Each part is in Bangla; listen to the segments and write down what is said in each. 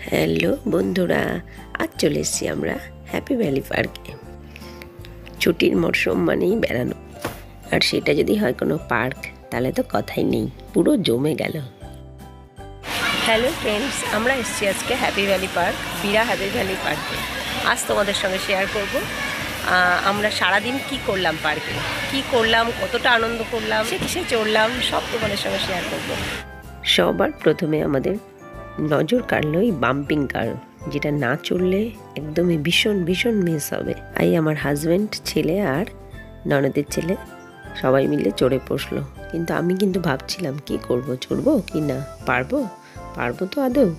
হ্যালো বন্ধুরা, আজ চলে এসেছি আমরা হ্যাপি ভ্যালি পার্কে। ছুটির মরশুম মানেই বেড়ানো, আর সেটা যদি হয় কোনো পার্ক তাহলে তো কথাই নেই, পুরো জমে গেল। হ্যালো ফ্রেন্ডস, আমরা এসেছি আজকে হ্যাপি ভ্যালি পার্ক, বিরা হ্যাপি ভ্যালি পার্কে। আজ তোমাদের সঙ্গে শেয়ার করব আমরা সারাদিন কি করলাম পার্কে, কি করলাম, কতটা আনন্দ করলাম, কিসে চড়লাম, সব তোমাদের সঙ্গে শেয়ার করব। সবার প্রথমে আমাদের নজর কাড়লো এই বাম্পিং কার, যেটা না চড়লে একদমই ভীষণ ভীষণ মিস হবে। তাই আমার হাজব্যান্ড, ছেলে আর ননদের ছেলে সবাই মিলে চড়ে বসলো। কিন্তু আমি কিন্তু ভাবছিলাম কি করব, চড়বো কি না, পারবো তো আদৌ?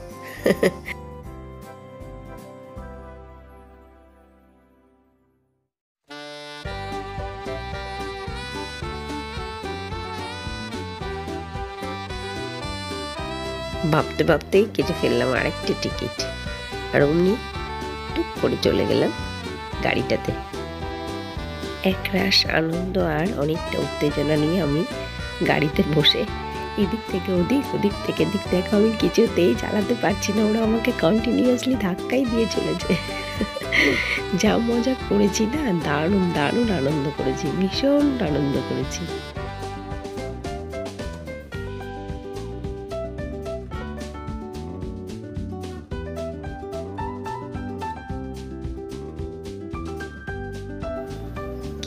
ভাবতে ভাবতেই কেটে ফেললাম আরেকটি টিকিট, আর অমনি টুক করে চলে গেলাম গাড়িটাতে। একরাশ আনন্দ আর অনেকটা উত্তেজনা নিয়ে আমি গাড়িতে বসে এদিক থেকে ওদিক, ওদিক থেকে এদিক দেখো, আমি কিছুতেই চালাতে পারছি না, ওরা আমাকে কন্টিনিউয়াসলি ধাক্কাই দিয়ে চলেছে। যা মজা করেছি না, দারুণ দারুণ আনন্দ করেছি, ভীষণ আনন্দ করেছি।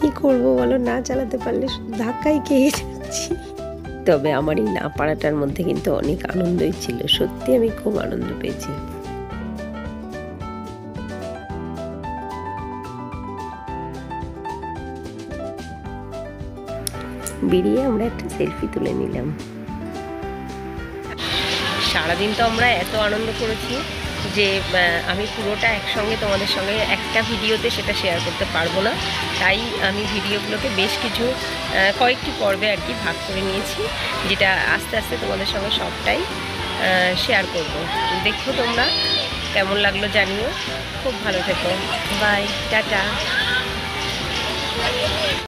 কি করবো বলো, না চালাতে পারলে শুধু ধাক্কাই খেয়ে যাচ্ছি। তবে আমার এই না পারাটার মধ্যে কিন্তু অনেক আনন্দই ছিল, সত্যি আমি খুব আনন্দ পেয়েছি। বেরিয়ে আমরা একটা সেলফি তুলে নিলাম। সারাদিন তো আমরা এত আনন্দ করেছি যে আমি পুরোটা একসঙ্গে তোমাদের সঙ্গে একটা ভিডিওতে সেটা শেয়ার করতে পারবো না। তাই আমি ভিডিওগুলোকে বেশ কিছু কয়েকটি পর্বে আর কি ভাগ করে নিয়েছি, যেটা আস্তে আস্তে তোমাদের সঙ্গে সবটাই শেয়ার করব। দেখো তোমরা কেমন লাগলো জানিও। খুব ভালো থেকো, বাই, টাটা।